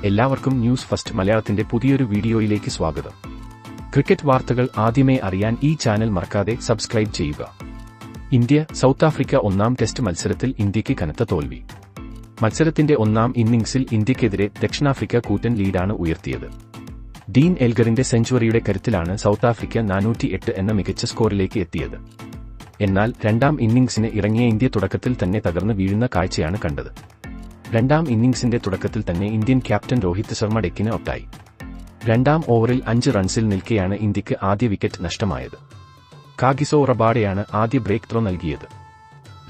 എല്ലാവർക്കും news first മലയാളത്തിന്റെ പുതിയൊരു വീഡിയോയിലേക്ക് സ്വാഗതം. ക്രിക്കറ്റ് വാർത്തകൾ ആദ്യമേ അറിയാൻ ഈ ചാനൽ മറക്കാതെ സബ്സ്ക്രൈബ് ചെയ്യുക. ഇന്ത്യ സൗത്ത് ആഫ്രിക്ക ഒന്നാം ടെസ്റ്റ് മത്സരത്തിൽ ഇന്ത്യയ്ക്ക് കനത്ത തോൽവി. മത്സരത്തിന്റെ ഒന്നാം ഇന്നിംഗ്സിൽ ഇന്ത്യയ്ക്കെതിരെ ദക്ഷിണാഫ്രിക്ക കൂറ്റൻ ലീഡാണ് ഉയർത്തിയത്. ഡീൻ എൽഗറിന്റെ സെഞ്ചുറിയുടെ കരുത്തിലാണ് സൗത്ത് ആഫ്രിക്ക 408 എന്ന മികച്ച സ്കോറിലേക്ക് എത്തിയത്. എന്നാൽ രണ്ടാം ഇന്നിംഗ്സിന് ഇറങ്ങിയ ഇന്ത്യ തുടക്കത്തിൽ തന്നെ തകർന്ന് വീഴുന്ന കാഴ്ചയാണ് കണ്ടത്. രണ്ടാം ഇന്നിംഗ്സിന്റെ തുടക്കത്തിൽ തന്നെ ഇന്ത്യൻ ക്യാപ്റ്റൻ രോഹിത് ശർമ്മ ഡെക്കിന് ഔട്ടായി. രണ്ടാം ഓവറിൽ 5 റൺസിൽ നിൽക്കെയാണ് ഇന്ത്യക്ക് ആദ്യ വിക്കറ്റ് നഷ്ടമായത്. കാഗിസോ റബാഡയാണ് ആദ്യ ബ്രേക്ക് ത്രോ നൽകിയത്.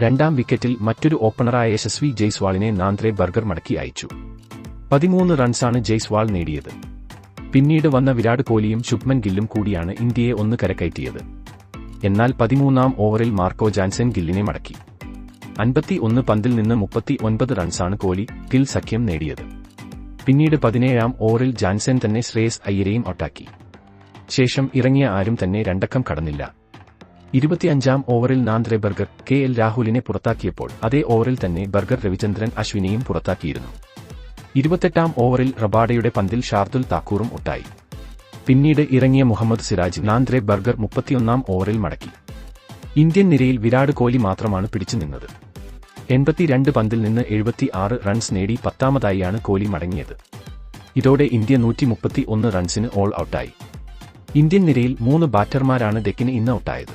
രണ്ടാം വിക്കറ്റിൽ മറ്റൊരു ഓപ്പണറായ യശസ്വി ജയ്സ്വാളിനെ നാന്ദ്രെ ബർഗർ മടക്കി അയച്ചു. 13 റൺസാണ് ജയ്സ്വാൾ നേടിയത്. പിന്നീട് വന്ന വിരാട് കോഹ്ലിയും ശുഭ്മൻ ഗില്ലും കൂടിയാണ് ഇന്ത്യയെ ഒന്ന് കരകയറ്റിയത്. എന്നാൽ 13ാം ഓവറിൽ മാർക്കോ ജാൻസൻ ഗില്ലിനെ മടക്കി. 51 പന്തിൽ നിന്ന് 39 റൺസാണ് കോഹ്ലി ഗിൽ സഖ്യം നേടിയത്. പിന്നീട് 17ാം ഓവറിൽ ജാൻസൻ തന്നെ ശ്രേയസ് അയ്യരെയും ഔട്ടാക്കി. ശേഷം ഇറങ്ങിയ ആരും തന്നെ രണ്ടക്കം കടന്നില്ല. 25ാം ഓവറിൽ നാന്ദ്രെ ബർഗർ KL രാഹുലിനെ പുറത്താക്കിയപ്പോൾ അതേ ഓവറിൽ തന്നെ ബർഗർ രവിചന്ദ്രൻ അശ്വിനെയും പുറത്താക്കിയിരുന്നു. 28ാം ഓവറിൽ റബാഡയുടെ പന്തിൽ ഷാർദുൽ താക്കൂറും ഔട്ടായി. പിന്നീട് ഇറങ്ങിയ മുഹമ്മദ് സിറാജ് നാന്ദ്രെ ബർഗർ 31ാം ഓവറിൽ മടക്കി. ഇന്ത്യൻ നിരയിൽ വിരാട് കോഹ്ലി മാത്രമാണ് പിടിച്ചു നിന്നത്. 82 പന്തിൽ നിന്ന് 76 റൺസ് നേടി 10ാമതായാണ് കോഹ്ലി മടങ്ങിയത്. ഇതോടെ ഇന്ത്യ 131 റൺസിന് ഓൾ ഔട്ടായി. ഇന്ത്യൻ നിരയിൽ 3 ബാറ്റർമാരാണ് ഡെക്കിന് ഇന്ന് ഔട്ടായത്.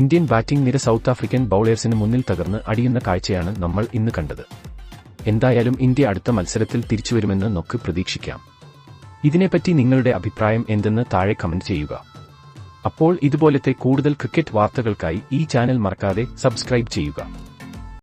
ഇന്ത്യൻ ബാറ്റിംഗ് നിര സൗത്ത് ആഫ്രിക്കൻ ബൌളേഴ്സിന് മുന്നിൽ തകർന്ന് അടിയുന്ന കാഴ്ചയാണ് നമ്മൾ ഇന്ന് കണ്ടത്. എന്തായാലും ഇന്ത്യ അടുത്ത മത്സരത്തിൽ തിരിച്ചുവരുമെന്ന് നമുക്ക് പ്രതീക്ഷിക്കാം. ഇതിനെപ്പറ്റി നിങ്ങളുടെ അഭിപ്രായം എന്തെന്ന് താഴെ കമന്റ് ചെയ്യുക. അപ്പോൾ ഇതുപോലത്തെ കൂടുതൽ ക്രിക്കറ്റ് വാർത്തകൾക്കായി ഈ ചാനൽ മറക്കാതെ സബ്സ്ക്രൈബ് ചെയ്യുക.